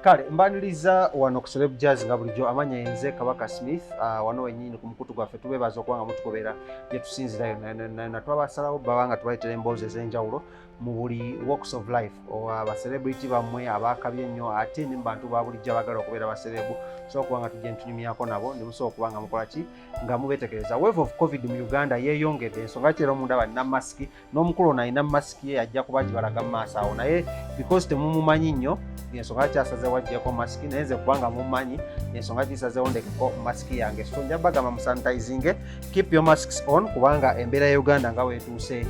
Kale mbaniriza wano ku Celeb Jazz nga bulijjo amanya yenze Kabaka Smith wano wenyini ku mukutu gwaffe tubebaza okubanga mutukobera bye tusinzirayo na twabasalawo babanga tubaletera emboozi ez'enjawulo mu buli walks of life aba celebrity bamwe abakabye ennyo ate ne mu bantu ba bulijjo abagala okubeera baselebu so okubanga tujja ntunyumyako nabo ne musobola okubanga mukola ki nga mubeetegereza wave of covid mu Uganda yeeyongedde ensonga ki era omundaba alina masiki n'omukulu ono alina masiki ye ajja kuba gibalaga mu maaso awo naye because temumumanyi nnyo ensonga kyasazeewo aggyeko masiki naye nze kubanga mumanyi ensonga kisazeewo ndekeko masiki yange so nja bagamba musanitizinge keep your masks on kubanga embeera ya Uganda nga weetuuse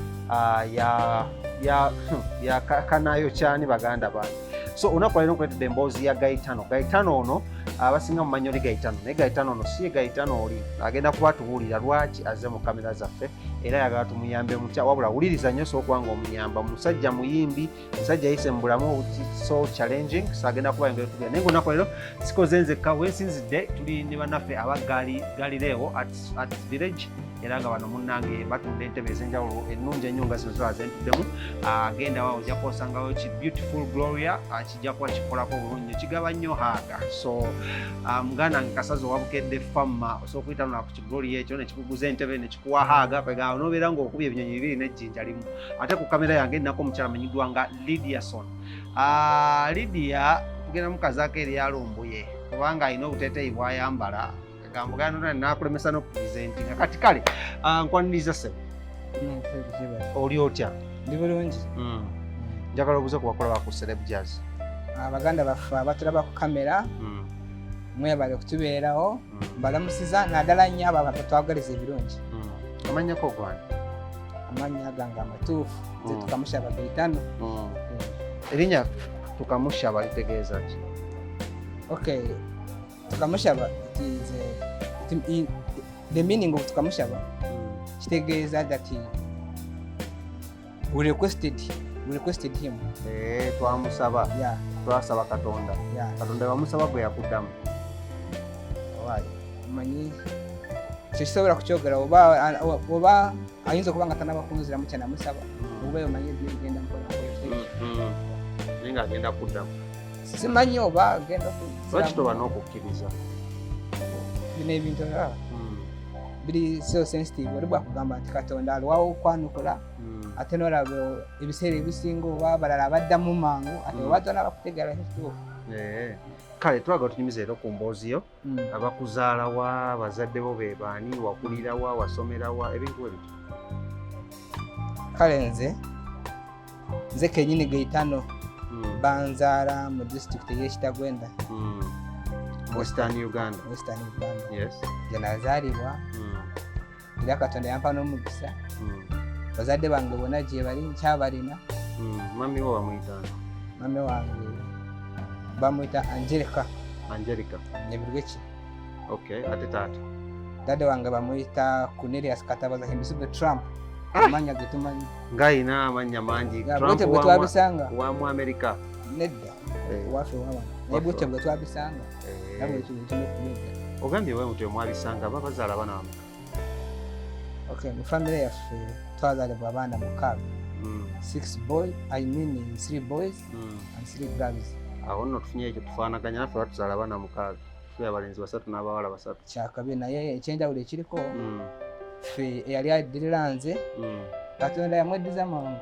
yakanayo kyani baganda bange so olunaku lero nkuletedde emboozi ya Geatano ono abasinga mumanyi oli Geatano naye Geatano ono si Geatano oli agenda kuba tubuulira lwaki azze mu kamera zaffe era yagala tumuyambe mutya wabula wuliriza nnyo sookubanga omuyamba musajja muyimbi musajja yise mu bulamu so challenging so agenda kuba engeri tugenda naye ngaolunaku lero sikoze nzekka wensinzidde tuli ne bannaffe abagalireewo at village era nga bano munnange batunda entebe ez'enjawulo ennungi ennyo nga zino zola zentuddemu agenda wawo ojja kwosangawo ki beautiful gloria kijja kuba kikolako bulungi kigaba nnyo haaga so muganda nga kasazi owabukedde famma osobola okuyitano ku kigloria ekyo nekikuguza entebe nekikuwa haaga kwegamba nobeera ngaokubya ebinyonyi bibiri nejjinja limu ate ku kamera yange nnako omukyala manyiddwa nga Lydia Son Lydia tugenda mukazaako eryalumbuye kubanga alina obuteeteeyi bwayambala gambugana nakulemesa n'okupresentinga kati kale nkwaniriza ssebo oli otya ndi bulungi njagala obuze ku bakola baku Celeb Jazz abaganda baffe abatulaba ku kamera mwebale kutubeerawo mbalamusiza naddala nnyo abo abatwagaliza ebirungi amanyako gwani amanya gange amatuufu nze tukamushaba Geatano erinnya tukamushaba litegeeza ki okay tukamushaba the meaning of tukamushaba kitegeeza that we requested him twamusaba yeah twasaba Katonda yeah Katonda wamusaba gwe yakuddamu manyi kisobola kukyogera oba ayinza okuba nga tanabakunziramu kyanamusaba oba omanyi bigenda mukola naye nga agenda kuddamu simanyi oba agenda lwaki toba n'okukkiriza bino ebintu biri so sensitive oli bwakugamba nti Katonda aliwawo okwanukula ate n'olaba ebiseera ebisinga oba abalala abaddamu mangu ate obatona bakutegeera ekituufu kale twagala tunyumiza era ku mboozi yo abakuzaalawa bazadde bo be baani wakulirawa wasomerawa ebintu ebyo kale nze kenyini Geatano banzaala mu district y'Ekitagwenda Western Uganda yes gye nazaalibwa era Katonda yampa n'omukisa bazadde bange bonna gye bali nkyabalina mami wo bamuyita mami wange bamuyita Angelica Nebirweki okay ate taata dade wange bamuyita Cornelius Katabaza himbisibwe Trump amanya getumanyi ngayina amanya mangi Trump bwe twabisanga wa mu America nedda wafe waba naye bwe bwe twabisanga nabwe ekintu kimekulega ogambye bwe mutwe mwabisanga babazaala bana bamu okay mu family yaffe twazaalibwa abaana mukaaga 3 boys and 3 girls awo nno tufunye ekyo tufaanaganya naffe batuzaala abaana mukaaga ffe abalenzi 3 n'abawala 3 kyakabi naye ekyenjawulo ekiriko ffe eyali addirira nze Katonda yamweddiza mangu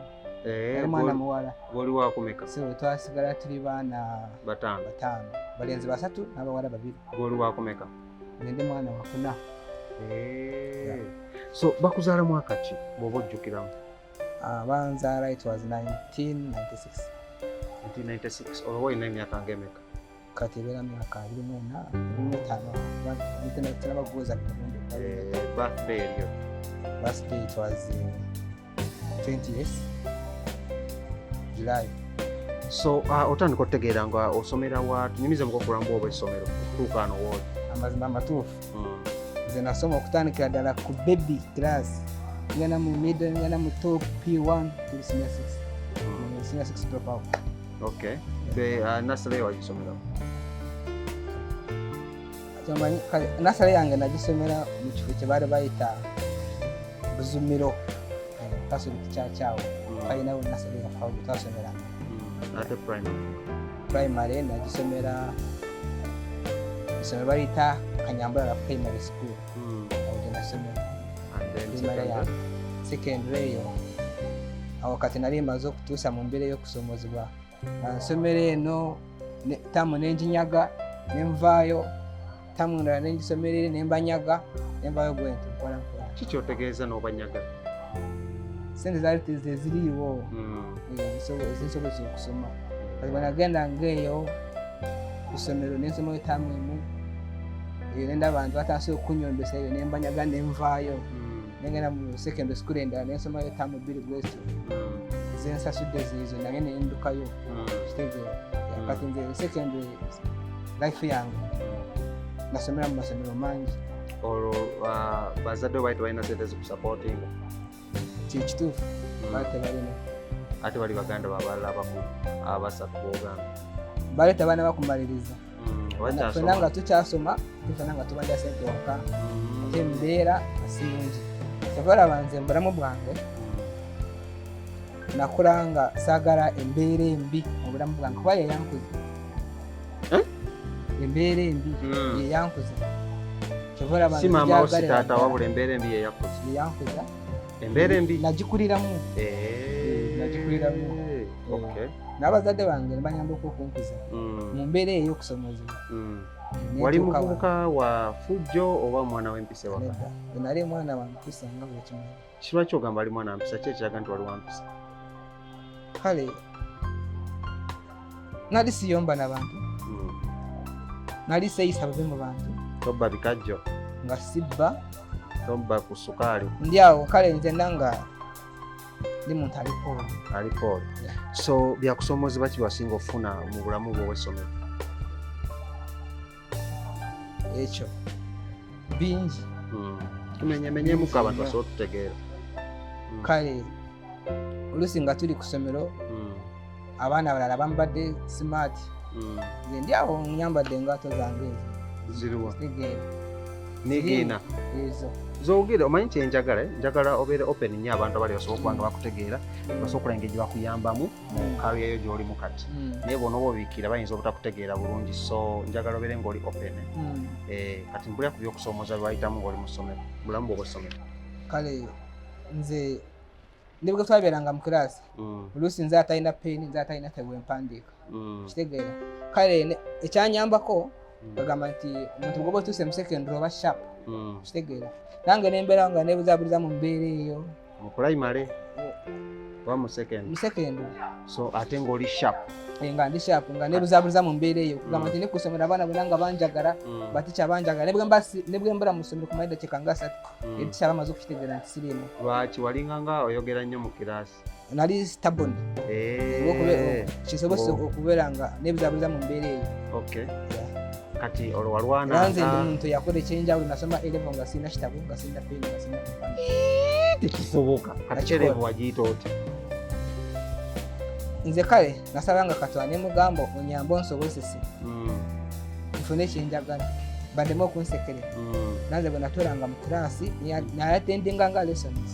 mwana muwala bwoli wakumeka so twasigala tuli baana batano balenzi 3 n'abawala 2 bwoli wakumeka ndi mwana wa 4 so bakuzaala mwaka ki bw'oba ojjukiramu banzaala it was 1996 olwo olina emyaka ng'emeka kati ebeera myaka 25 tinabaguza birthday eryo birthday it was 20 years July so otandika otegeera nga osomera wa tunyumize mukokulambu oba essomero okutuuka ano wooli amazima amatuufu nze nasoma okutandikira ddala ku baby class ngenda mu middle ngenda mu top P1 to senior 6 drop out okay nasale wagisomera nasale yange nagisomera mu kifo kye baali bayita Buzumiro Catholic Church awo kalinawo nasale yafaawo twasomera ate primary primary nagisomera isomero balita Kanyambala primary school aho nasomera primary ya secondary yo aho kati nali maze okutuusa mu mbere y'okusomozebwa nasomera eno tamu nenjinyaga nenvaayo tamu ndala nenjisomerere nembanyaga nemvaayo bwento nkola kiki otegeeza n'obanyaga sente zaali teziriiwo ezinsobozesa okusoma kati bwe nagenda ngaeyo kusomero nensoma tamu emu eyo nenda abantu batasobola okunyombesa eyo nembanyaga nenvaayo nengenda mu secondary school endala nensomayo tamu bbiri bwesito zensasudde ziizo naye nendukayo kitegeera kati nze secondary life yange nasomera mu masomero mangi olwo bazadde baite balina sente zikusupportinga kikituufu baali tebalina ate bali baganda babalala abasatu boogamba baali tebalina bakumaliriza fena nga tukyasoma tufena nga tubanja sente waka ate embeera asinungi tebalaba nze mubulamu bwange nakula nga saagala embeera embi mu bulamu bwange kuba yeyankuza embeera embi yeyankuza si maama wo si taata wabula embeera embi yeyankuza embeera embi nagikuliramu n'abazadde bange nebanyamba okunkuza mu mbeera eyo y'okusomozebwa wali muvubuka wa fujjo oba mwana w'empisa waka nali mwana wa mpisa nga bwe kimanyi kirwaki ogamba ali mwana wa mpisa ki ekiraga nti wali wa mpisa kale nali siyomba n'abantu nali seeyisa bubi mu bantu tobba bikajjo nga sibba tobba ku sukaali ndi awo kale nze nanga ndi muntu alipoolo so byakusomozebwa ki byasinga ofuna mu bulamu bwo obw'essomero ekyo bingi tumenyemenyemuko abantu basobola otutegeera kale oluusi nga tuli ku ssomero abaana balala bambadde smart nze ndi awo nyambadde engaato zange ezo ziriwa tegeera nigiina ezo zogere omanyi kyenjagala njagala obeere open nnyo abantu abali basobola okuba nga bakutegeera basobola okulaba engeri gye bakuyambamu mu kaalu eyo gy'olimu kati naye bona oba obiikira bayinza obutakutegeera bulungi so njagala obeere ng'oli open kati mbulira ku byokusomooza byebayitamu ng'oli mu ssomero bulamu bw'obwessomero kale nze ndi bwe twabeeranga mu kiraasi oluusi nze atalina peeni nze atalina tebwempandiika kitegeera kale ekyanyambako bagamba nti omuntu bwoba otuuse mu secondary oba sharp kitegeera nange nembeera nga nebuzabuliza mu mbeera eyo mu primary oba mu secondary so ate ng'oli sharp nga ndi sharp nga nebuzabuliza mu mbeera eyo kugamba nti nekusomera abaana bonna nga banjagala batica banjagala nebwe mbera mu ssomero kumala eddakiika nga 3 edica bamaze okukitegeera nti siriimu lwaki walinganga oyogera nnyo mu kiraasi nali stubborn kisobose okubeera nga nebuzabuliza mu mbeera eyo kati olwo walwana nze ndi muntu yakola ekyenjawulo nasoma 11 nga sirina kitabo nga sirina peeni nga sirina tekisoboka kati kyerevu wagiyita oti nze kale nasabanga Katonda ne mugamba onyambe onsobozese nfune ekyenjagala bandeme okunsekerera nanze bwe natolanga mu kiraasi nayatendinga nga lessons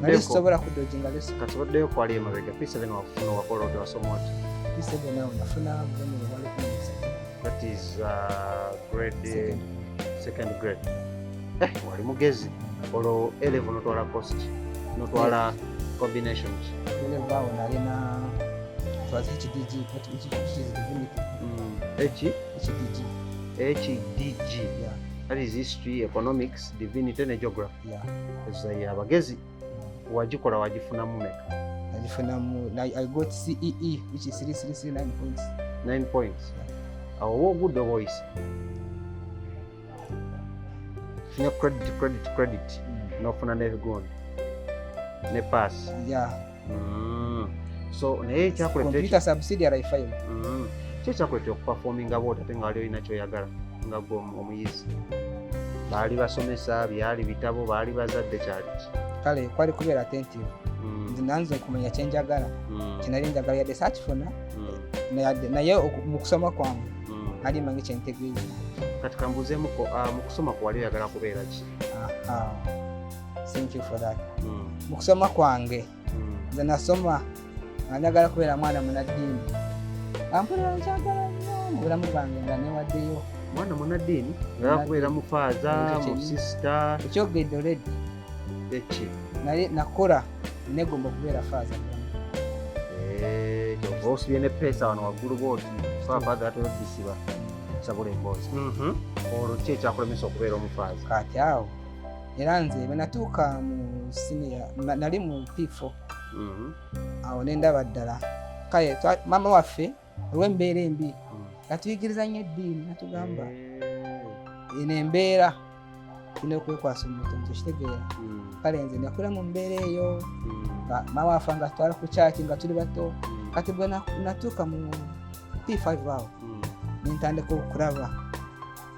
nali sisobola kudojinga lessons kati obaddeyo kwali emabega P7 wafuna wakola oti wasoma oti P7 awo nafuna bulemu bwali kumisa. That is grade second grade. Wali mugezi olwo 11 notwala cost notwala combinations level nalina twazi HDG which is divinity HDG yeah. That is history, economics, divinity and geography. Yeah. Abagezi wagikola wagifuna mu meka I got CEE which is 339 points. 9 points. Awo good voice. Funa credit. No funa never gone. Ne pass. Yeah. So naye kyakulete computer subsidiary file. Kyakulete okuperforming about ate nga waliwo inakyo yagala nga gwo omuyizi. Baali basomesa byali bitabo baali bazadde kyali kale kwali kubeera attentive. Nanze kumenya kyenjagala kinali njagala yadde saakifuna naye mu kusoma kwange nali manyi kyentegeeza. Kati kambuuzeemuko mu kusoma kwali oyagala kubeera ki? Thank you for that. Mu kusoma kwange nze nasoma nga njagala kubeera mwana munaddiini ampulira nkyagala nnyo mu bulamu bwange nga newaddeyo mwana munaddiini yakubeera mufaaza musisita ekyogedde oledi eki naye nakola negomba okubeera faaza kyova osibye ne peesa wano waggulu bwoti faafaadha atolodisiba sabula emboozi olwo ki ekyakulemesa okubeera omufaaza kati awo era nze bwe natuuka mu siniya nali mu P4 awo nendaba ddala kale maama waffe olw'embeera embi natuyigiriza nnyo eddiini natugamba eno embeera tulina okwekwasa omutonzi okitegeera kale nze nakula mu mbeera eyo maama waffe nga tutwala ku kyaki nga tuli bato kati bwe natuuka mu P5 awo nentandika okulaba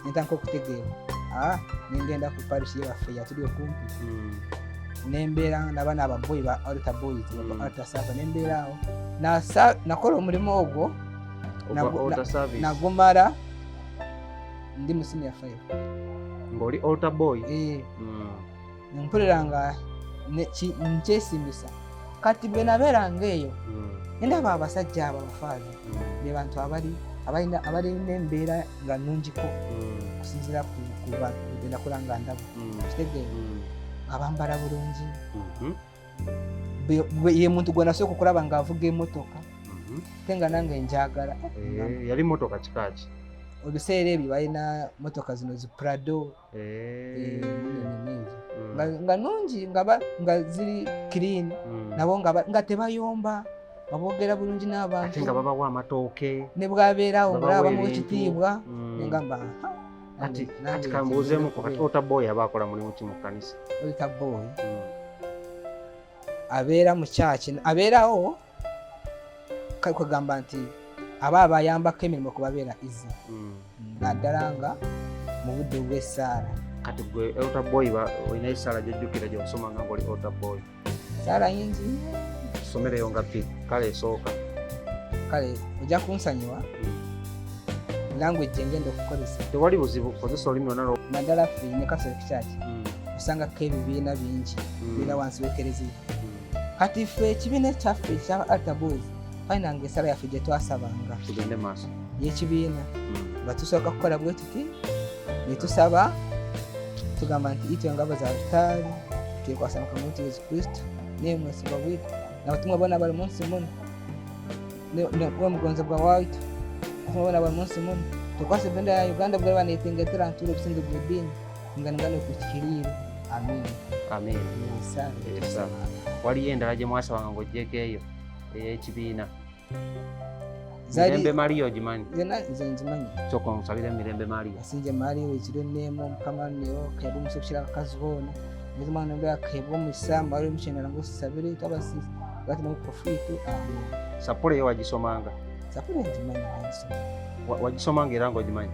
nentandika okutegeera nengenda ku parishi yaffe yatuli okumpi nembeera n'abaana ababoyi ba altar boys altar sava nembeera awo nakola omulimu ogwo nagumala ndi mu senior 5 ng'oli altar boy mpulira nga nkyesimbisa kati bwe nabeeranga eyo ndaba abasajja abo abafaaza be bantu abalina embeera nga nnungiko okusinziira ku bantu begenda kulanga ndabo kitegeera abambala bulungi ye muntu gwe nasooka okulaba ng'avuga emotoka te nga nange njagala yali motoka kikaki ebiseera ebyo balina motoka zino zi Prado nga nungi nga ziri clean nabo nga tebayomba nga boogera bulungi n'abantu ate nga babawa amatooke ne bwabeerawo ng'abamu ekitiibwa nengamba ati kambuuzeemuko kati altar boy aba akola mulimu ki mu kkanisa altar boy abeera mu kyaki abeerawo kwegamba nti aba abayambako emirimu okubabeera izi naddala nga mu budde bw'essaala kati gwe altar boy olina essaala gyojjukira gyosomanga ngaoli altar boy saala yingi somereyo nga pi kale esooka kale ojja kunsonyiwa language engenda okukozesa tewali buzibu kozesa olulimi lwonna naddala ffe ne Catholic Church osangako ebibiina bingi biina wansi w'ekereziya kati ffe ekibiina kyaffe ekya altar boys fainanga essaala yaffe gye twasabanga tugende maaso y'ekibiina nga tusooka kukola bwe tuti ne tusaba tugamba nti itwe ngabo za lutaali twekwasa mukama waitu Yesu Kristo nemwesibwa bwitu n'abatumwa bonna bali munsi muno n'omugonzebwa waitu abatumwa bonna bali munsi muno tukwasa ebendera ya Uganda bwali baneetengetera ntuula obusinge bw'eddiini nga ningana okukikiriire amen waliyo endala gye mwasabanga ng'oggyeko eyo ey'ekibiina mirembe Mariya ogimanyi nze nzimanyi sooka omusabire mirembe Mariya asinje Mariya ekiro neemu omukama neyo kayaba omusokukira abakazi boona nezimana nembera kayaba omusambu ali omukyendera ng'osisabire twabasisi bati nomuprofiitu sapule eyo wagisomanga sapule nzimanyi wagisomanga era ng'ogimanyi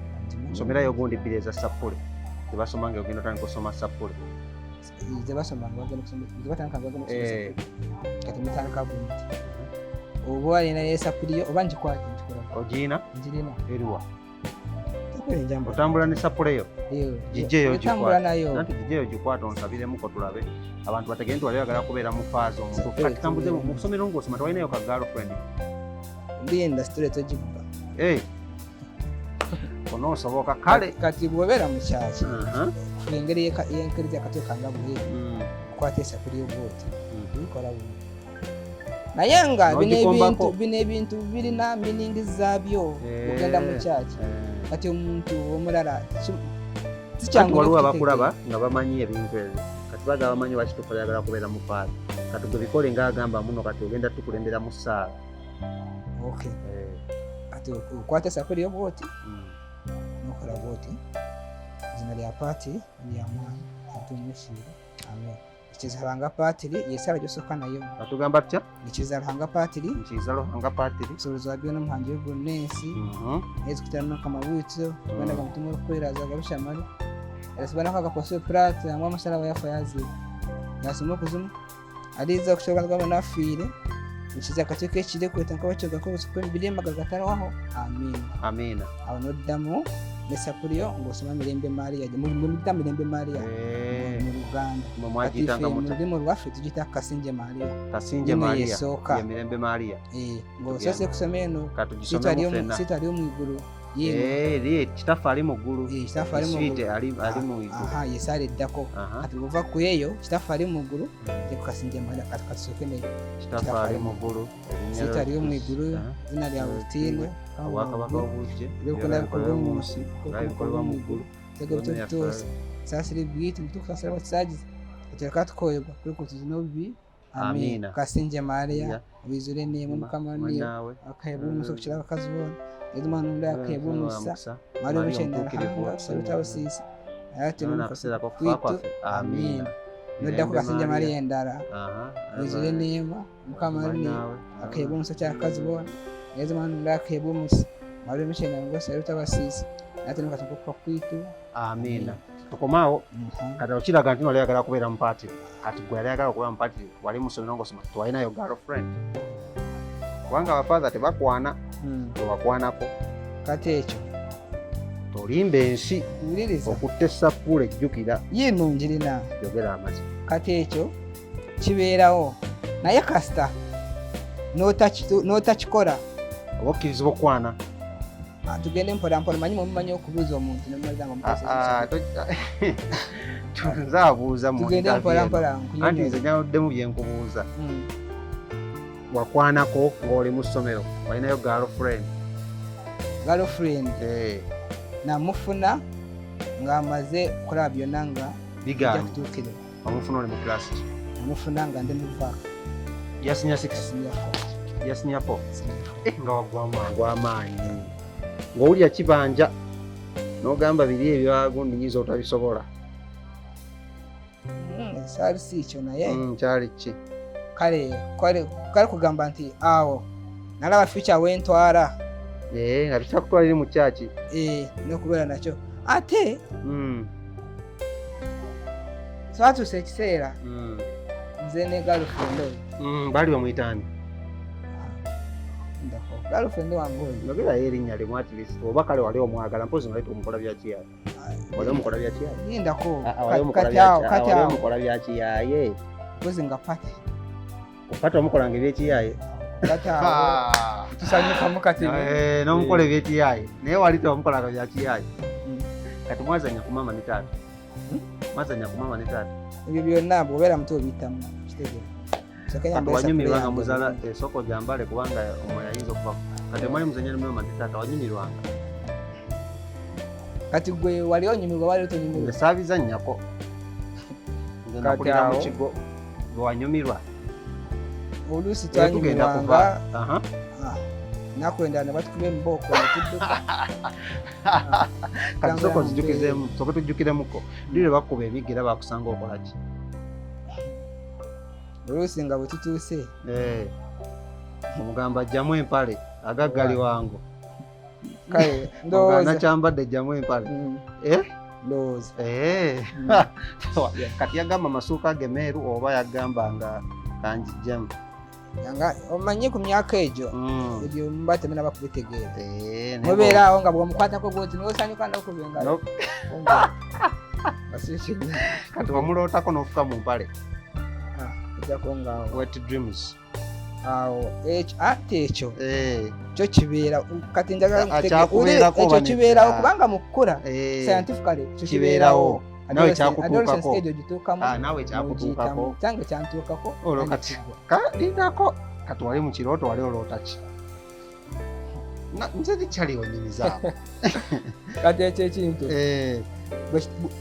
somerayo ogundi bbiri eza sapule tebasomanga ogenda otandika osoma sapule zebasomanga batandika kati mutandika bunti oba alina yesapuliyo oba ngikwate nkikola ogirina ngirina eriwa otambula ne sapuleyo gijjeeyo gijjeeyo gikwata onsabiremuko tulabe abantu bategere nti wali oyagala kubeera mufaaza omuntu kati tambuze mu kusomero ng'osoma tewalinayo ka girlfriend ngenda straight ogikuba onoosoboka kale kati bwobeera mu kyaki engeri y'enkeriza akatuuka nga buli okukwata esapuliyo bwoti bikola buno naye nga bino ebintu birina miningi zaabyo ogenda mu kyaki kati omuntu omulala waliwo abakulaba nga bamanyi ebintu ebyo kati baga bamanyi wakituufu ayagala kubeera mufaaza kati gwe bikole ngaagamba muno kati ogenda tukulembera mu ssaala kati okwata esapuliyo bwoti nokola bwoti izina lya paati lya mwana atumusiire amen ekizalanga paatiri yesaala gyosooka nayo atugamba tutya ekizalanga paatiri soboza byona omuhangi w'eggulu n'ensi ezikutana n'omukama waitu tugenda gamutima okukweraza gabishamali erasibanako agakosa puraati hamwe amashalaba yafa yaziire yasoma okuzimu aliiza okushoboka gaba nafiire ekiza akakiiko ekiri kweta nkabakyoga kobusi kw'emibiri emaga gatarawaho amiina amiina awo noddamu ne Sapulio ng'osoma Mirembe Maria muyita Mirembe Maria mu Luganda mwagiyitanga mu lulimi lwaffe tugiyita Kasinje Maria ya Mirembe Maria ng'osose kusoma eno Sita ali mu igulu kitaffe ali mu ggulu ali mu igulu yesaala eddako kati buva ku eyo kitaffe ali mu ggulu te ku Kasinje Maria kati katusooke neyo kitaffe ali mu ggulu Sita ali mu igulu zina lya butinde obwakabaka obujje byokona bikolwa mu nsi bikolwa mu ggulu tego tutuusa saasire bwite mutukusasira bakisagiza ekireka tukoyebwa kuri kutuzina obubi amina Kasinje Maria wizure nemo mukama niyo akahebwa umuso kukira bakazibona ezimana ndo akahebwa umusa mari bishenda hanga saluta usisi ayate nakasera ko kwakwa amina nodda ku Kasinje Maria endara wizure nemo mukama niyo akahebwa umuso kya bakazibona ezimana ndo akahebwa umusa mari bishenda ngo saluta basisi ayate nakatuko kwitu amina tukomaawo kati okiraga nti wali ayagala kubeera mupaati kati gwe yali ayagala okubeera mupaati wali musomero ng'osoma tewalinayo girlfriend kubanga abafaatha tebakwana tewakwanako kati ekyo tolimba ensi okutta essappuula ejjukira yino njirina yogera amazima kati ekyo kibeerawo naye kasita n'otakikola oba okkirizibwa okwana tugende mpolampola manyi mumanyi okubuuza omuntu nomaliza nze abuuza tugende mpolampola anti nze nyaoddemu byenkubuuza wakwanako ng'oli mu ssomero walinayo girlfriend namufuna ng'amaze kulaba byonna nga bijja kutuukira omufuna oli mu class ki namufuna nga ndi muvaaka yasinya 6 yasinya 4 nga wagwa amaanyi ng'owulira kibanja n'ogamba biri ebyo ndinyiza otabisobola saali si ekyo naye kyali ki kale kugamba nti awo nalaba future wentwala nga tukyakutwalire mu kyaki n'okubeera nakyo ate twatuusa ekiseera nze ne girlfriend oyo baali bamuyitani girlfriend wange oyo nogerayo erinnya limu at least oba kale wali omwagala mpozi noleta omukola byakiyaye wali omukola byakiyaye nindako kati omukola byakiyaye mpozi nga pati okati omukolanga ebyekiyaye kati awo tusanyukamu kati n'omukola ebyekiyaye naye wali tewamukolanga byakiyaye kati mwazanya ku mama ne taata mwazanya ku mama ne taata ebyo byonna bw'obeera muto obiyitamu kitegeera kati wanyumirwanga muzaala esoko gyambale kubanga omwoyo ayinza okuva kati mwali muzanya ne mama ne taata wanyumirwanga kati gwe wali onyumirwa wali tonyumirwa saabizannyako nze nakulira mu kigo gwe wanyumirwa oluusi twanyumirwanga nakwenda ne batukuba embooko netudduka kati soka tujjukiremuko lire bakuba emigera bakusanga okolaki oluusi nga bwe tutuuse omugamba ajjamu empale agaggali wangu kale ndowooza nakyambadde ajjamu empale ndowooza kati yagamba amasuuka ge meeru oba yagamba nga kanjijjamu omanyi ku myaka egyo ebyo muba temena bakubitegeera mubeera awo nga bw'omukwatako bwoti niwosanyuka nokubenga kati wamulootako n'ofuka mu mpale ojjako ngaawo wet dreams awo ate ekyo kyo kibeera kati njagala ekyo kibeerawo kubanga mu kukula scientifically kyo kibeerawo nawe kyakutuukako nawe kyakutuukako kyange kyantuukako olwo kati kalindako kati wali mu kirooto wali oloota ki nze likyali onyumizaako kati ekyo ekintu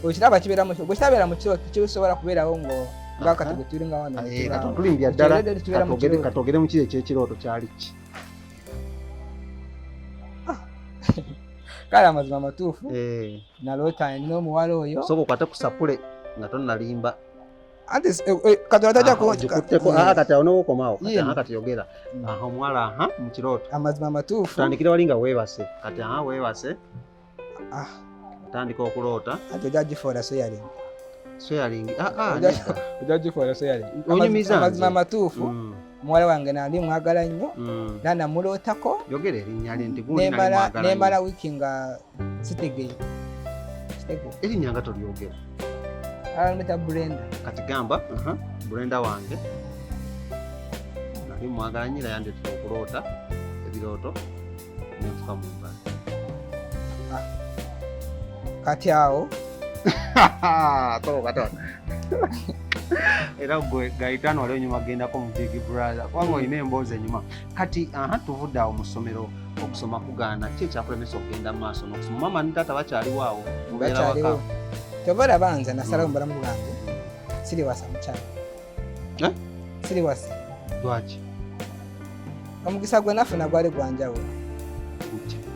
bwekiraba kibeeramu bwe kitabeera mu kirooto kisobola kubeerawo nga kati bwe tuli nga wano kati otulimbya ddala katogere mu kiri ekyekirooto kyali ki kale amazima matuufu naloota nina omuwala oyo soka okwate ku sapule nga tonalimba kati awo nowokomaawo kati yogera omuwala mu kirooto amazima matuufu tandikira wali nga weebase kati weebase tandika okuloota ati ojagifoora soyaling ojagifoora soyaling onyumiza amazima matuufu muwala wange nali mwagala nnyo nanamulootako yogera erinnya lye nti gundi nali mwagala nemala wiiki nga sitegeye erinnya nga tolyogera alameta Brenda kati gamba Brenda wange nali mwagala nnyo yandetera okuloota ebirooto nenfuka mu mbala kati awo toba era gwe Geatano ali enyuma agendako mu Big Brother kubanga olina emboozi enyuma kati tuvudde awo mu ssomero okusoma kugaana ki ekyakulemesa okugenda mu maaso n'okusoma mama ne taata bakyaliwo awo mubeera waka kyova olaba nze nasalawo mu bulamu bwange siriwasa mukyala siriwasa lwaki omugisa gwe nafuna gwali gwanjawulo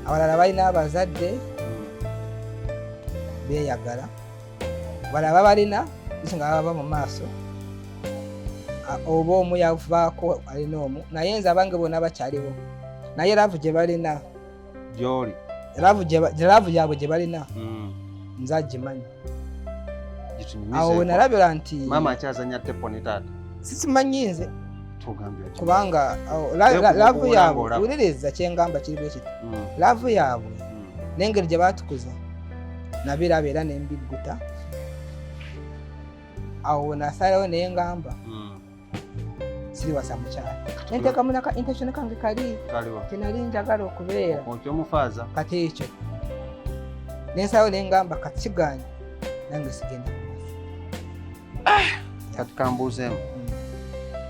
abalala balina abazadde beeyagala balaba balina nga baba mu maaso oba omu yavaako alina omu naye nze abange bonna bakyaliwo naye laavu gye balina gyoli laavu gyabwe gye balina nze agimanyi awo we nalabira nti mama akyazanya tepo ne taata sikimanyi nze kubanga laavu yaabwe wuliriza kyengamba kiri bwe kiti laavu yaabwe n'engeri gye baatukuza nabiraba era nembigguta awo nasalawo naye ngamba siriwasa mukyala nenteeka munaka intention kange kali tenali njagala okubeera okyomufaaza kati ekyo nensalawo naye ngamba kati kiganye nange sigenda kati kambuuzeemu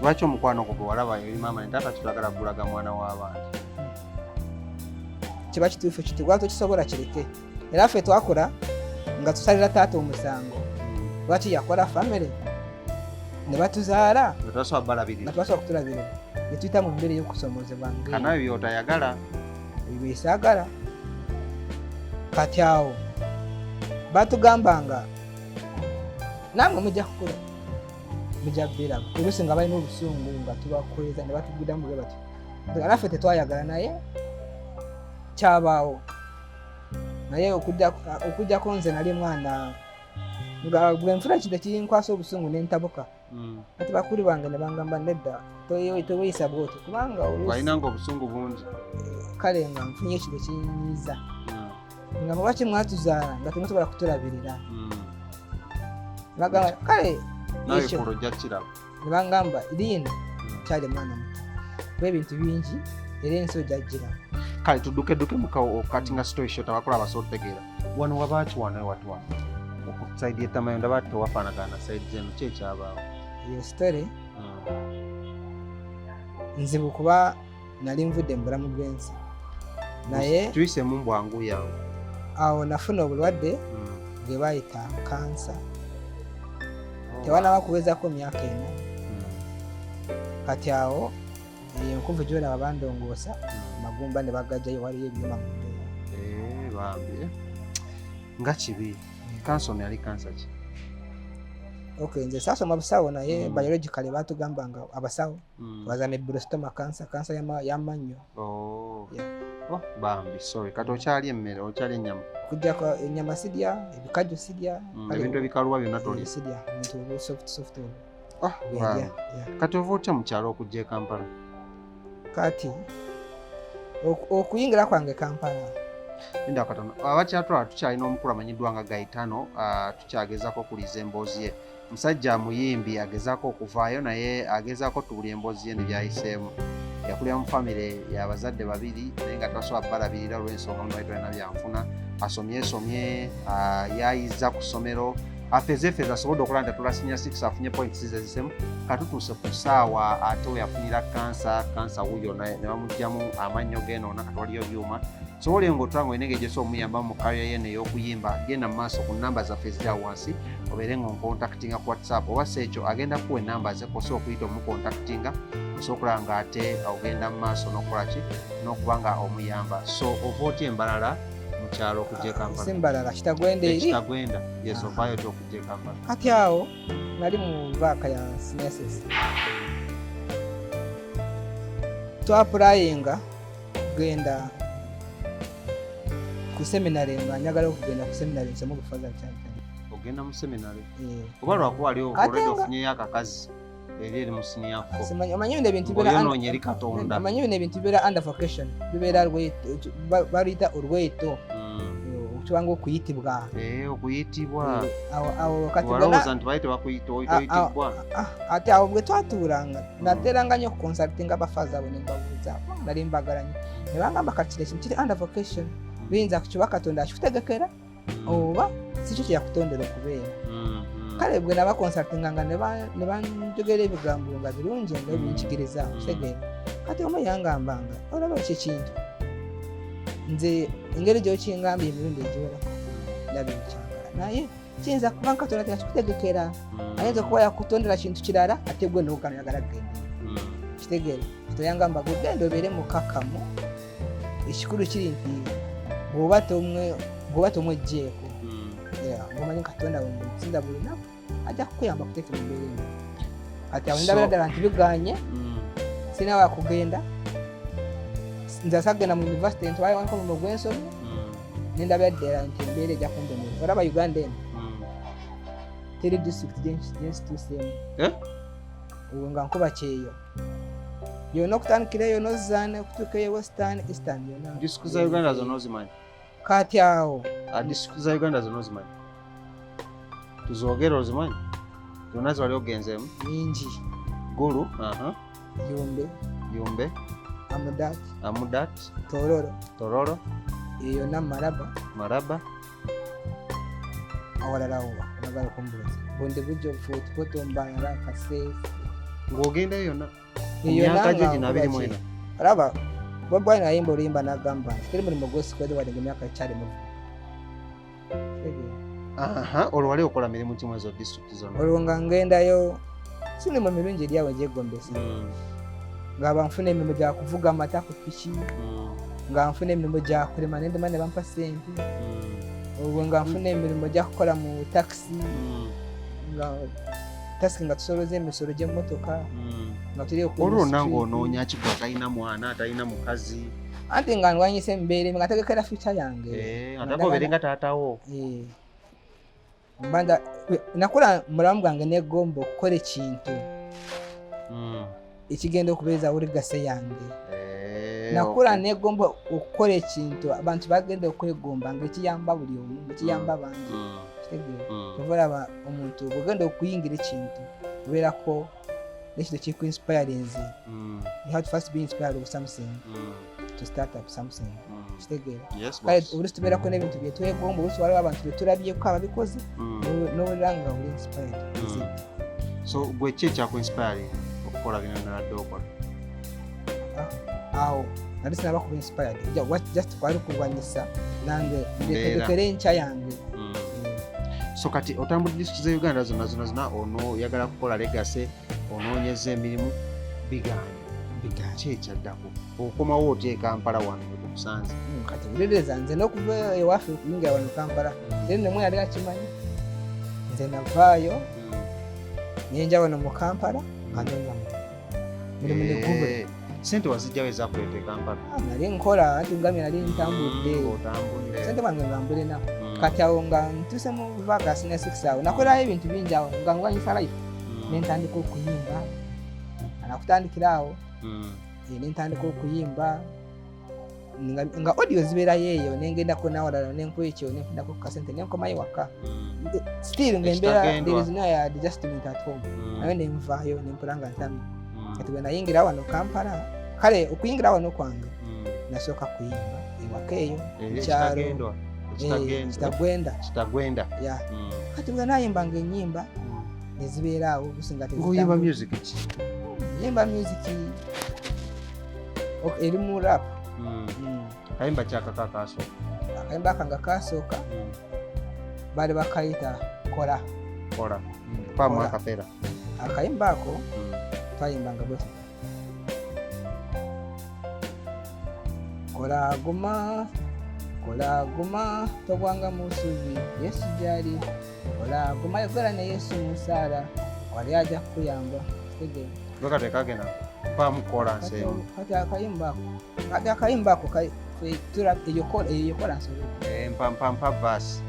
lwaki omukwano gwe walaba eri maama ne taata kitwagala gulaga mwana w'abantu kiba kituufu kiti lwaki tokisobola kireke era ffe twakola nga tusalira taata omusango lwaki yakola famire ne batuzaala natwasobola kutulabirira ne tuyita mu mbeera y'okusomozebwa kanawe byotayagala ebyesaagala kati awo batugambanga namwe mujja kukula mujja kubeera oluusi nga balina obusungu nga tubakweza ne batuguddamu bwe batyo naffe tetwayagala naye kyabaawo naye okujjako nze nali mwana nga bwe nfuna ekintu kinkwasa obusungu nentabuka ati bakuli bange ne bangamba nedda teweyisa bwoti kubanga walinanga obusungu bungi kale nga nfunye ekintu kinyiiza nga lwaki mwatuzaala nga temusobola kutulabirira bagamba kale ekyo ne bangamba liino kyali mwana muto kuba ebintu bingi era ensi ojaggira kale tuddukedduke mukawo kati nga situation tabakula abasobola otegeera wano wabaaki wano watuwa okusaidi etamayo ndaba tewafaanagana saidi zeno ki ekyabaawo eyo sitore nzibu kuba nali nvudde mu bulamu bw'ensi naye tuyisemu mbwangu yange awo nafuna obulwadde bwe bayita kansa tewanaba kuwezako myaka ena kati awo enkuvu gyolaba bandongoosa amagumba ne bagajjayo waliyo ebyuma mu mbeera bambi nga kibi kansa ono yali kansa ki nze saasoma busawo naye biologically batugambanga abasawo waza nebrostoma kansa yamannyo bambi sorry kati okyali emmere okyali ennyama kujjako ennyama sidya ebikajjo sidya ebintu ebikaluba byonna toli sidya ebintu soft kati ova otya mukyalo okujja e Kampala kati okuyingira kwange Kampala enda katono abakyatwala tukyalina omukulu amanyiddwa nga Geatano tukyagezako okuliza emboozi ye musajja muyimbi agezaako okuvaayo naye agezaako tubuli emboozi ye ne byayiseemu yakulira mu famire y'abazadde babiri naye nga tasobola balabirira olw'ensonga munaitolina byanfuna asomye yayiza ku ssomero afezeefeza asobodde okola nti atulasinya 6 afunye points zezisemu katutuuse ku ssaawa ate we yafunira kansa wuyo ne bamugyamu amannyo genoona kati waliyo Ebyuma sobola ng'otwanga olina engeri gy'osobola omuyambamu mu kaliya ye n'ey'okuyimba genda mu maaso ku nnamba zaffe eziri awo wansi obeere ng'onkontaktinga ku WhatsApp oba si ekyo agenda kuwa ennamba ze kosobola okuyita omukontaktinga osobola okulaba ng'ate ogenda mu maaso n'okukola ki n'okuba nga omuyamba so ova otya embalala mu kyalo okujja e Kampala simbalala kitagwenda eri kitagwenda yes ovaayo otya okujja e Kampala kati awo nali mu vaaka ya sinesis twapulayinga kugenda ku seminary nga njagala okugenda ku seminary nsome obufaza kyane ogenda mu seminary oba lwakuba ali already ofunyeyo akakazi eri musiniako omanyi bino ebintu bibeera oyonoonye eri Katonda omanyi bino ebintu bibeera under vocation bibeera baluyita olweto okubanga okuyitibwa okuyitibwa awo kati walowooza nti baali tebakuyitibwa ate awo bwe twatuulanga nateranga nnyo okuconsultinga abafaazi abo ne mbabuuza nali mbagalanye ne bangamba kati kino ekintu kiri under vocation biyinza kukiba Katonda akikutegekera oba si kyo kyeyakutondera okubeera kale bwe nabakonsultinganga ne banjogera ebigambo nga birungi nga ebinkigiriza kitegeera kati omu yangambanga olaba ekyo ekintu nze engeri gyokingambye emirundi egiwerako ndabinkyagala naye kiyinza kuba Katonda tekikutegekera ayinza okuba yakutondera kintu kirala ate gwe noganayagala kugenda kitegeera toyangamba gugenda obeere mukakamu ekikulu kiri nti bw'oba tomwejjeeko ng'omanyi Katonda bwemusinza buli lunaku ajja kukuyamba kuteeka mu mbeera eno kati awo ndabira ddala nti biganye sirina wakugenda nze asagenda mu university ntwaliwanko mulimu gw'ensobi nendabira ddala nti embeera ejja kundemerera olaba Uganda eno teri district gyensituuseemu olwo nga nkuba kyeyo yonna okutandikira eyo nozaane okutuuka eyo western eastern yonna disitulikiti za Uganda zonna ozimanyi kati awo disitulikiti za Uganda zonna ozimanyi tuzoogera ozimanyi zonna ziwali ogenzeemu nyingi Gulu Yumbe Amudat Tororo eyo yonna Maraba awalalawo nagala kumbuuza Bonde Bujo Fort Potombala Kasese ng'ogendayo yonna emyaka gyo gino 24 olaba Bobi Wine ayimba oluyimba n'agamba nti teri mulimu gw'osikwedde wadde ng'emyaka ekyali muvu olwo wali okola mirimu kimu ezo disitulikiti zonna olwo nga ngendayo sirimu mirungi eri awo egyegombesa nga banfuna emirimu gya kuvuga amata ku piki nga nfuna emirimu gya kulima n'endima ne bampa ssente olwo nga nfuna emirimu gya kukola mu takisi nga tusoloza emisolo gy'emmotoka nga tuli olwo nange onoonya kigwa talina mwana talina mukazi anti nga ndwanyisa embeera nga tegekera future yange ataka obeere nga taatawo mbanda nakula mulamu gwange negomba okukola ekintu ekigenda okubeeza oligase yange nakula negomba okukola ekintu abantu bagenda okwegomba ngaekiyamba buli omu ngekiyamba bangi obalaba omuntu bwogenda okuyingira ekintu obeerako nekintu kikuinspirinze you have to first be inspired of something to start up something kitegeera kale oluusi tubeerako n'ebintu byetwegomba oluusi waliwo abantu betulabyeko ababikoze n'owulira nga oli inspired so gwe ki ekyakuinspiring okukola bino naladde okola awo nali sinaba kuba inspired just kwali kulwanyisa nange ndetegekere enkya yange so kati otambula disitulikiti za Uganda zonna oyagala kukola legase onoonyeza emirimu biganye ki ekyaddako okomawo otya Kampala wano wekukusanze kati bulireza nze n'okuva ewaffe okuyingira wano Kampala then nemwe yali akimanyi nze navaayo nyenja wano mu Kampala nga nonyamu mirimu negubula sente wazijjawo ezakuleeta Kampala nali nkola anti ngamye nali ntambudde sente wange nga mbulina kati awo nga ntuuse mu Vegas ne 6 awo nakolayo ebintu bingi awo nga ngwanyisa life nentandika okuyimba nakutandikira awo nentandika okuyimba nga audio zibeerayo eyo nengendako nawalala nenkuwa ekyo nenfundako kasente nenkomayo waka still ngembeera there is no adjustment at home nayo nenvaayo nempulanga ntami kati bwe nayingira wano Kampala kale okuyingira wano kwange nasooka kuyimba ewaka eyo kyalo kitagwenda kati bwe nayimbanga ennyimba nezibeera awo businga ng'oyimba music yimba music eri mu rap kayimba kyakaka kasooka akayimba akanga kasooka baali bakayita kola pamu akapera akayimba ako twayimbanga bwe kola guma togwanga mu ssuubi Yesu gyali kola guma yogera ne Yesu musaala wali ajja kukuyamba tekagena pamukola nsemu kati akayimba ako eyokola nsobe mpampa vasi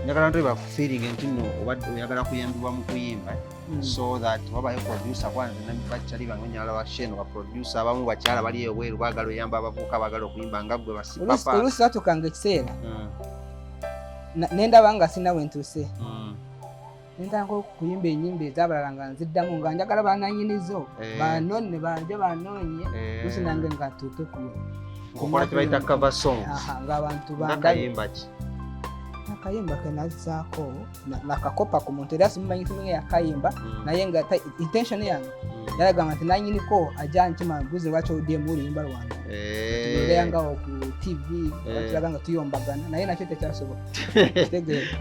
njagala nti feeling nti nno obadde oyagala kuyambibwa mu kuyimba so that wabayo producer kwanza bakyali bangonyala wa sheno ba producer abamu bakyala bali ebweru baagala oyamba abavuka baagala okuyimba nga gwe basipapa olusi atukanga ekiseera nendaba nga sina wentuse nentanga okuyimba enyimba ezabalala nga nziddamu nga njagala bananyinizo banone banje banoonye lusi nange nga ntuuke kukola kibayita cover song ng'abantu bakayimba ki akayimba kenazaako nakakopa ku muntu era simumanyi simenye yakayimba naye nga intention yange yalagamba nti nanyiniko ajja nkima mbuze lwaki odiemu oluyimba lwange tubeerangawo ku tv kiraga nga tuyombagana naye nakyo tekyasobola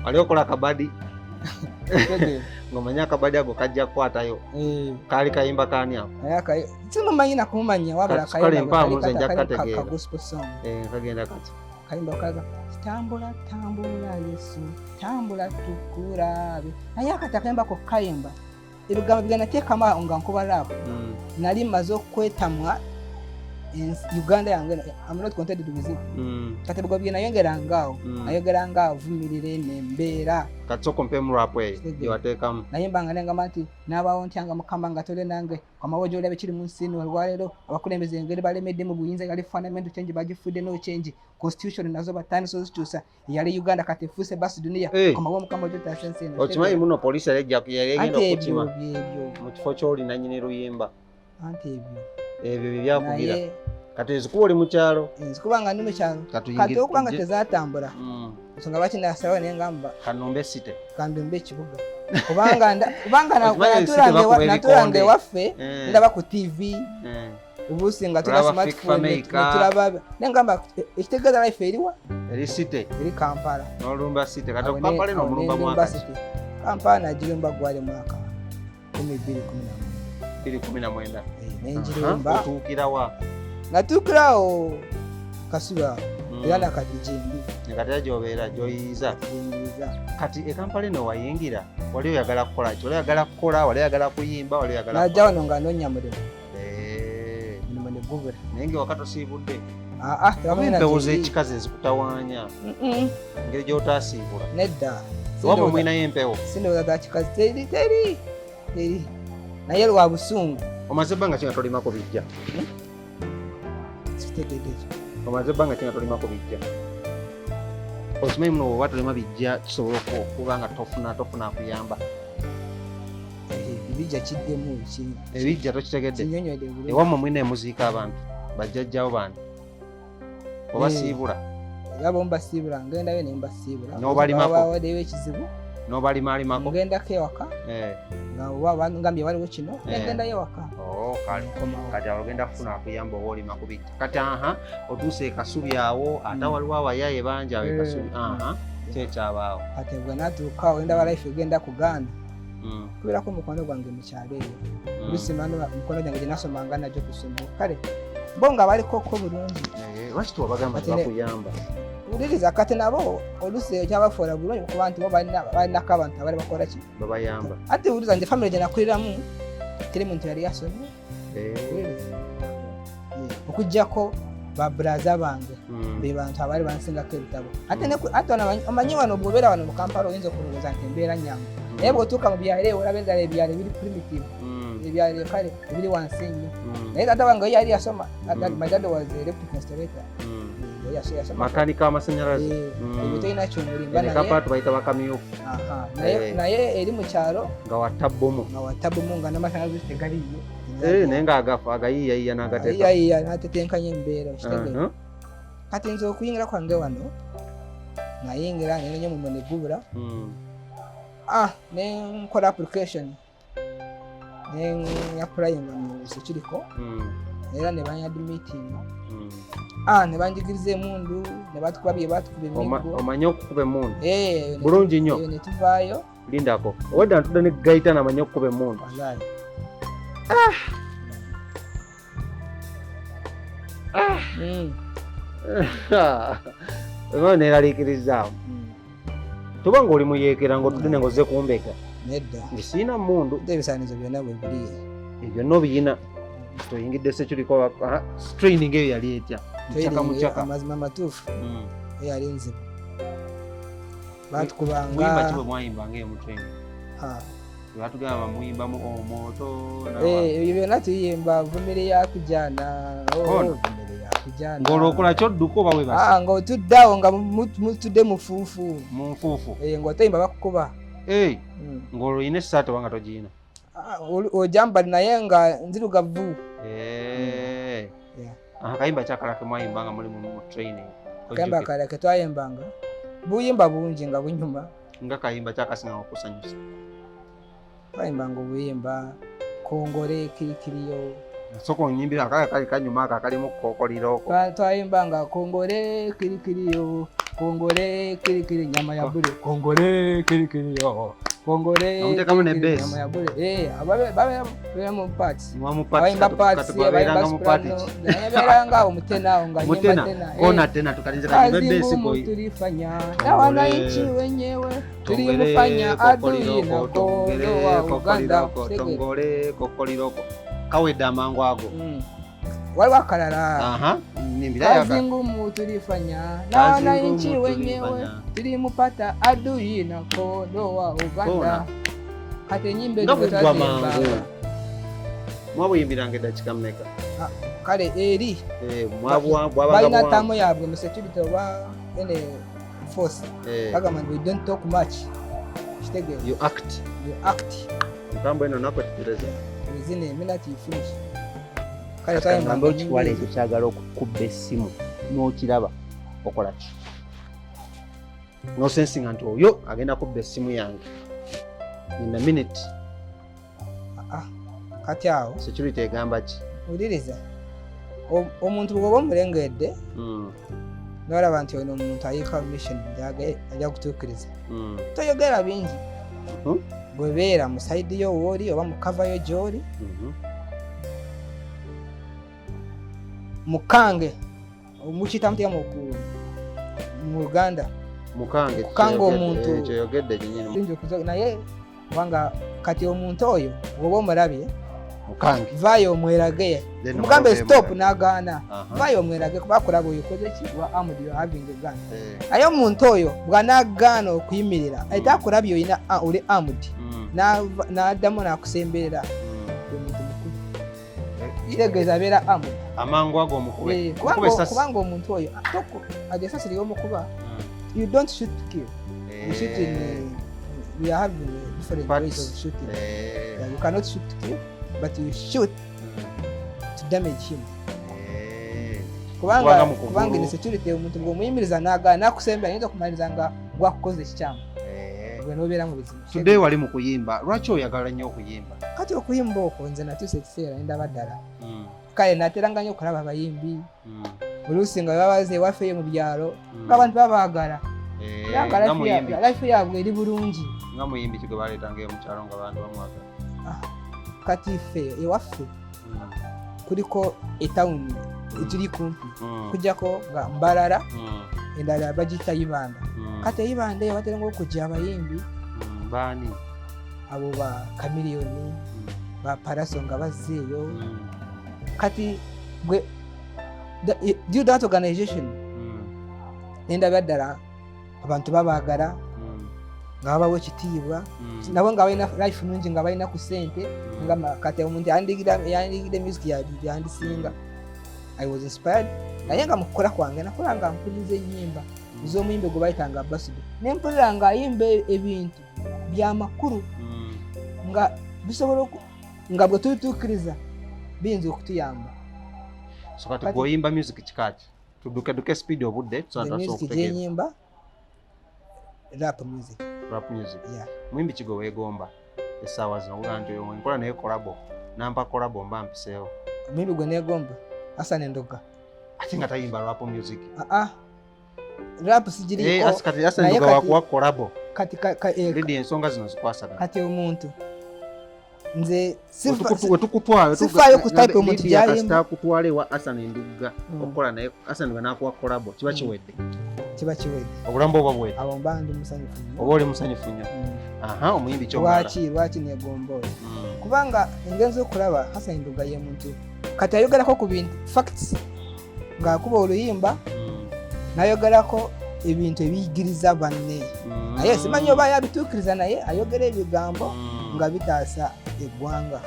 wali okola kabadi ng'omanya akabadi ago kajja kukwatayo kaali kayimba kaani ako simumanyi nakumumanya wabula kayimba gospel song kagenda kati kayimba kaga tambula tambula Yesu tambula tukulabe naye akati akayimba ko kayimba ebigambo bigana teekama nga nkuba rap nali maze okwetamwa Uganda yange I'm not contented with it kati bigo bigena ayongeranga vumirire nembeera katsoko mpe mu rap yateekamu naye mbanga nenga nti n'abawo ntyanga mukamba nga tole nange kwamawojo olebe kiri mu nsini olwaleero abakulembeze engeri balemedde mu buyinza yali fundamental change bagifudde no change constitution nazo batani so zituusa yali Uganda kati efuuse basi dunia kwamawo mukamba ojo tasense okimanyi muno poliisi yagenda okukima mu kifo ky'oli nannyini luyimba anti ebyo byakugira kati ezikuba oli mu kyalo ezikuba nga ndi mu kyalo kati okuba nga tezaatambula nsonga lwaki nasalawo naye ngamba kanombe site kandumbe ekibuga kubanga natulange ewaffe ndaba ku tv ubusi nga tula smartphone netulaba naye ngamba ekitegeeza life eriwa eri site eri Kampala n'olumba site kati Kampala eno omulumba mwaka Kampala nagirumba gwali mwaka 2019 nenjirumba otuukirawa natuukirawo Kasuba era nakati gyembi nekati gyobeera gyoyiiza kati Kampala eno wayingira wali oyagala kukola ki wali oyagala kukola wali oyagala kuyimba wali oyagala najja wano nga noonya mulimu mulimu negubula naye ngewaka tosiibudde tewamanya empewo z'ekikazi ezikutawaanya engeri gy'otaasiibula nedda waba mwinayo empewo sindowooza za kikazi teri naye lwa busungu omaze ebbanga ki nga tolimako bijja omaze ebbanga ki nga tolimako bijja okimanyi muno oba tolima bijja kisobola okuba nga tofuna akuyamba ebijja kiddemu ebijja tokitegedde ewammwe mwina emuziika abantu bajjajjawo bandi oba siibula era bomu basiibula ngendayo naye mbasiibula n'obalimako ekizibu n'obalimaalimako ngendako ewaka nga ngambye waliwo kino nengendayo ewaka kati awo ogenda kufuna akuyamba oba olima ku bijja kati otuuse ekasubi awo ate waliwo abayaye bangi awo ekasubi kyekyabaawo kati bwe natuukawo endaba life egenda kugaana kubeerako omukono gwange mukyalo eyo lusimano mukono gyange gyenasomanga najjo kusomero kale bo nga balikoko bulungi lwaki tiwabagamba tibakuyamba uliriza kati nabo olusi ekyabafuula bulungi kuba nti bo balinako abantu abali bakola ki babayamba ate uliriza nti famire gyenakuliramu teri muntu yali yasomye okuggyako babulaza bange be bantu abaali bansingako ebitabo ate omanyi wano bwobeera wano mu Kampala oyinza okulowooza nti embeera nyangu naye bw'otuuka mu byalo eyo olaba endala ebyalo ebiri primitive ebyalo kale ebiri wansi nnyo naye taata wange ye yali yasoma my dad was electric installator makanika w'amasannyalaze ebyo tolina kyomulimba Kampala tubayita bakamyufu naye eri mu kyalo nga wattabomu nga n'amasannyalaze tegaliyo naye ng'agafa agayiiyayiiya n'agateeka n'atetenkanya embeera okitegeera kati nze okuyingira kwange wano nayingira nenenya omulimu negubula nenkola application neyapulayinga mu sekiriko era ne banyadmitinga ne banjigiriza emundu ne batukuba bye batukuba emiggo omanye okukuba emundu bulungi nnyo ne tuvaayo lindako owedda ntudde ne Geatano amanye okukuba emundu ema neeraliikirizaawo tuba ng'oli muyeekera ng'otudde ne ng'ozze kumbeka nedda nti siina mundu ebisaanizo byonna bwe biri ebyo n'obiyina toyingidde sekiriko training eyo yali etya mukyaka amazima matuufu eyali nzibu batukubanga muyimba kibo mwayimba ng'emu train batugamba muyimbamu omoto ebyo byonna tuyimba vumilia kujana vumilia kujana ng'olwokola kyodduka oba webasa ng'otuddeawo nga mutudde mu nfuufu ng'otoyimba bakukuba ng'olwo oyina essaati oba nga togiyina ojambali naye nga nzirugavu akayimba kyakalake mwayimba nga muli mu training akayimba kalake twayimbanga buyimba bungi nga bunyuma nga kayimba kyakasinga okusanyusa twayimbanga obuyimba kongole kirikiriyo soko onyimbira akali kanyuma akalimu kokoliroko twayimbanga kongole kirikiriyo kongole kirikiri nyama ya bule kongole kirikiriyo kongole amutekamu ne base nyama ya bule babe mu parts bayimba parts bayimba soprano beranga umutena nga nyimba tena ona tena tukalinze kanyimba base boy tulifanya na wananchi wenyewe tulimfanya adui na kondo wa Uganda kongole kokoliroko kaweda amangu ago wali wakalala kazi ngumu tulifanya na wananchi wenyewe tulimupata adui na kondo wa Uganda kati nyimbe tukatazimba mwabuyimbiranga edakika mmeka kale eri balina tamo yabwe mu security oba ene force bagamba we don't talk much you act mkambo eno nako tetereza within a minute you finish kale tayamba okiwale ekyagala okukubba essimu n'okiraba okola ki no sensing nti oyo agenda kubba essimu yange in a minute kati awo security egamba ki uliriza omuntu bwoba omulengedde n'olaba nti ono omuntu ayiika mission ajja kutuukiriza toyogera bingi bwebeera mu saidi yo wooli oba mu kava yo gy'oli mukange mukiyita mutya mu Uganda mukanga omuntu naye kubanga kati omuntu oyo bwoba omulabye vayo omwerage mugambe stop n'agaana vayo omwerage kuba akulaba oyo koze ki wa armed you having a gun aye omuntu oyo bw'anaagaana okuyimirira ayita akulabye oyina oli armed n'addamu n'akusemberera omuntu mukulu kitegeeza abeera armed amangu ago omukube kubanga omuntu oyo agesasi lyomukuba you don't shoot to kill you shoot in we are having different ways of shooting you cannot shoot to kill but you shoot to damage him kubanga ni security omuntu ng'omuyimiriza n'akusembera ayinza okumaliriza nga gwakukoze ekikyamu gwe n'obeera mu bizibu today wali mu kuyimba lwaki oyagala nnyo okuyimba kati okuyimba okwo nze natuusa ekiseera ndaba ddala kale nateranga nnyo okulaba abayimbi oluusi nga babaze ewaffe eyo mu byalo ng'abantu babaagala life yaabwe eri bulungi nga muyimbi kigwe baleetanga eyo mu kyalo nga bantu bamwagala kati ffe ewaffe kuliko etawuni etuli kumpi kujjako nga Mbalala endala bagiyita Ibanda kati Ibanda eyo baterenga okujja abayimbi baani abo ba Chameleone ba Paraso nga bazzeeyo kati gwe due that organization endabya ddala abantu babaagala nga babawo ekitiibwa nabo nga balina life nungi nga balina ku ssente nga kati omuntu yandigidde music yandisinga I was inspired naye nga mukukola kwange nakola nga mpuliriza ennyimba z'omuyimbi gwe bayitanga Ambassador nempulira nga ayimba ebintu byamakulu nga bisobola nga bwe tutuukiriza biyinza okutuyamba so kati gweoyimba music kikaki tuduke speed obudde music gyenyimba rap music muyimbi kigwe weegomba essaawa zino oga nti oyo nkola naye kolabo nampa kolabo mba mpiseewo muyimbi gwe neegomba Hassan Nduga ate nga tayimba rap music rap sigiriko kati Hassan Nduga wakuwa kolabo kati lidi ensonga zino zikwasagana kati omuntu nze sifaayo ku type omuntu byayimba kutwala ewa Hassan Nduga okukola naye Hassan Nduga n'akuwa kolabo kiba kiwedde obulambo oba bwedde abo mba ndi musanyufu nnyo oba oli musanyufu nnyo omuyimbi kyomala lwaki negomba oyo kubanga engenzi okulaba Hassan Nduga ye muntu kati ayogerako ku bintu facts ng'akuba oluyimba nayogerako ebintu ebiyigiriza banne naye simanyi oba yabituukiriza naye ayogera ebigambo nga bitaasa eggwanga.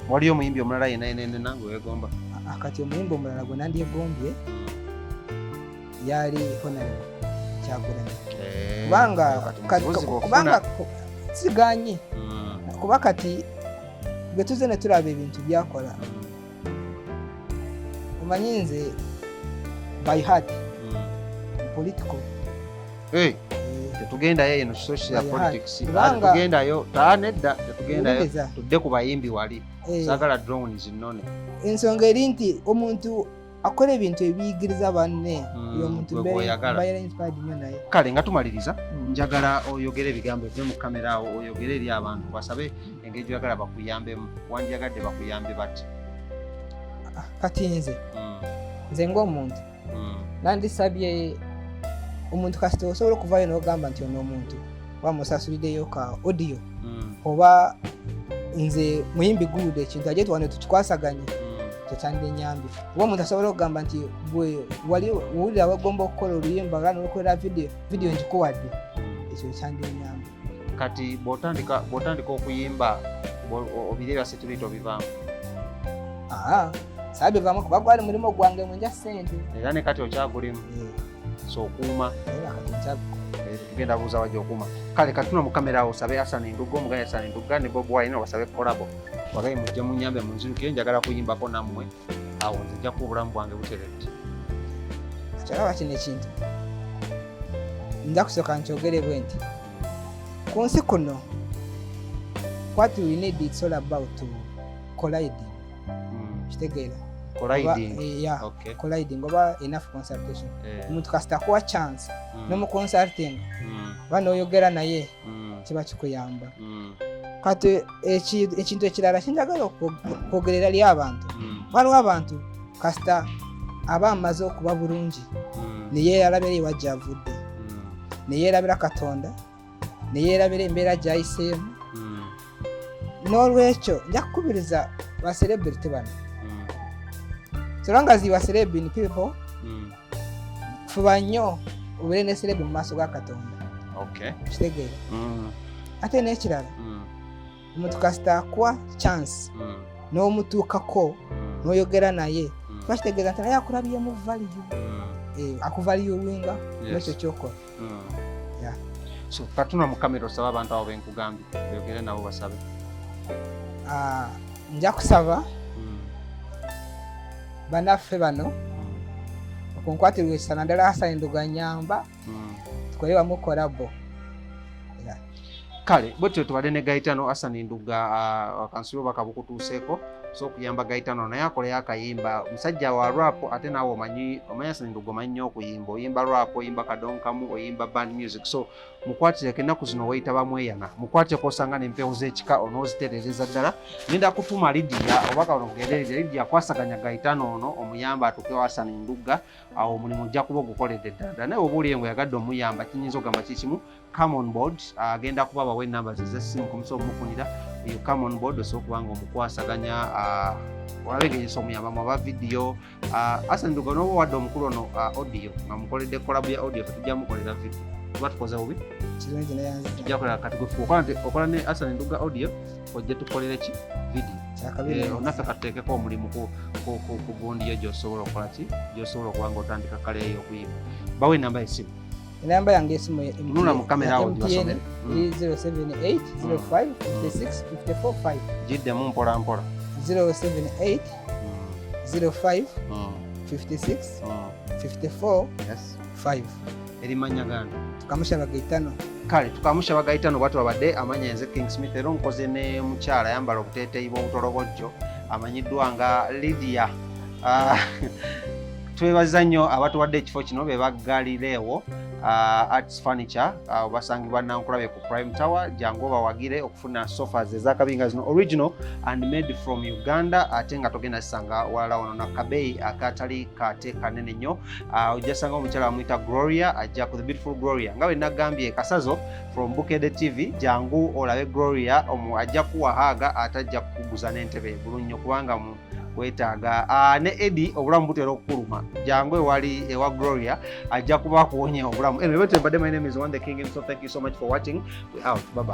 Waliyo omuyimbi omulala yenna nange wegomba? Kati omuyimbi omulala gwe nandyegombye yali Honorable Kyagulanyi kubanga siganye kuba kati bwe tuze ne tulaba ebintu byakola omanyi nze by heart political tetugendayo eno social politics tetugendayo taanedda tetugendayo tudde ku bayimbi wali saagala drone zinone. Ensonga eri nti omuntu akola ebintu ebiyigiriza banne oyo omuntu mbeera inspired nnyo naye. Kale nga tumaliriza njagala oyogere ebigambo eve mu kamera awo oyogere eri abantu basabe engeri gy'oyagala bakuyambemu wandyagadde bakuyambe bati. Kati nze ng'omuntu nandisabye omuntu kasita osobola okuvaayo n'ogamba nti ono omuntu bamusasuliddeyo ka audio oba nze muyimbi good ekintu ajje tuwane tukikwasaganye kyekyandinyambye oba omuntu asobola okugamba nti gwe wali owulira bagomba okukola oluyimba oba n'okolera video ngikuwadde ekyo kyandinnyambye. Kati bw'otandika okuyimba obireeba seturito bivaamu? Saabivaamu kuba gwali mulimo gwange mwenja ssente era ne kati okyagulimu so okuuma tugenda buuza wajja okuuma. Kale katuna mu kamera awo osabe Hassan Nduga omuganda Hassan Nduga ne Bob Wine obasabe kolabo wagaye mujje munyambe munzirukire njagala kuyimbako nammwe awo nze nja kuba obulamu bwange buteredde. Kyalaba kino ekintu nja kusooka nkyogere bwe nti ku nsi kuno what we need it's all about colliding. Kitegeera colliding oba enough consultation. Omuntu kasita akuwa chance nomu consulting oba n'oyogera naye kiba kikuyamba. Kati ekintu ekirala kinjagala okwogerera ly abantu waliwo abantu kasita aba amaze okuba bulungi neyeerabira ewajja avudde neyeerabira Katonda neyeerabira embeera gy'ayiseemu n'olwekyo nja kukubiriza ba celebrity bano so long as you are celeb in people fuba nnyo obeere ne celeb mu maaso ga Katonda. Kitegeera ate n'ekirala omuntu kasita akuwa chance n'omutuukako n'oyogera naye kuba kitegeeza nti naye akulabye mu value akuvaluinga n'ekyo kyokola. So katuna mu kamera osaba abantu abo benkugambye oyogere nabo basabe. Nja kusaba banaffe bano okunkwatirwa ekisa naddala Hassan Nduga nyamba tukole wamu kolabo. Kale bwetyo tubadde ne Geatano Hassan Nduga akansulo bakabukutuuseeko so okuyamba Geatano naye akoleyo akayimba musajja wa rap ate naawe omanyi Hassan Nduga omanyi nnyo okuyimba oyimba rap oyimba kadonkamu oyimba band music so mukwatireko ennaku zino weyita bamweyana mukwatireko osanga n'empewo z'ekika onooziterereza ddala ngenda kutuma Lydia oba kanogerereza Lydia akwasaganya Geatano ono omuyamba atuukewo Hassan Nduga awo omulimu ojja kuba ogukoledde ddala naye oba oliye ngu yagadde omuyamba kinyinza ogamba kikimu come on board agenda kuba bawe numbers ez'essimu kumusobola omufunira eyo come on board osobola okuba nga omukwasaganya olabe engeri omuyambamu aba video Hassan Nduga n'oba wadde omukulu ono audio nga mukoledde collab ya audio tujja mukolera video tuba tukoze bubi tujja kukolera kati okola ne Hassan Nduga audio ojje tukolere ki video naffe katuteekeko omulimu ku gundi yo gy'osobola okukola ki gy'osobola okuba nga otandika kale eyo okuyimba bawe enamba y'essimu. Enamba yange esimu ya MTN 078 05 56 54 5 jiddemu mpola mpola 078 05 56 54 5 erimanya ganda tukamushaba Geatano. Kale tukamushaba Geatano bwatu babadde amanya enze King Smith era nkoze ne mukyala ayambala obuteeteeyi bw'obutolobojjo amanyiddwa nga Lydia. Twebaza nnyo abatuwadde ekifo kino be baggalireewo Arts Furniture basangibwa Nankulabe ku Prime Tower jangu bawagire okufuna sofas ezakabinga zino original and made from Uganda ate nga togenda sanga wala ono na kabeyi akatali kate kanene nnyo ojasanga omukyala amuyita Gloria ajja ku the beautiful Gloria nga bwe nagambye Kasazo from Bukede TV jangu olabe Gloria ajja kuwahaaga atajja kukuguza n'entebe bulungi kubanga weetaaga ne Eddie obulamu butera okukuluma jangu ewali ewa Gloria ajja kuba akuwonya obulamu. Anyway, my name is One the King, so thank you so much for watching. We out. Bye bye.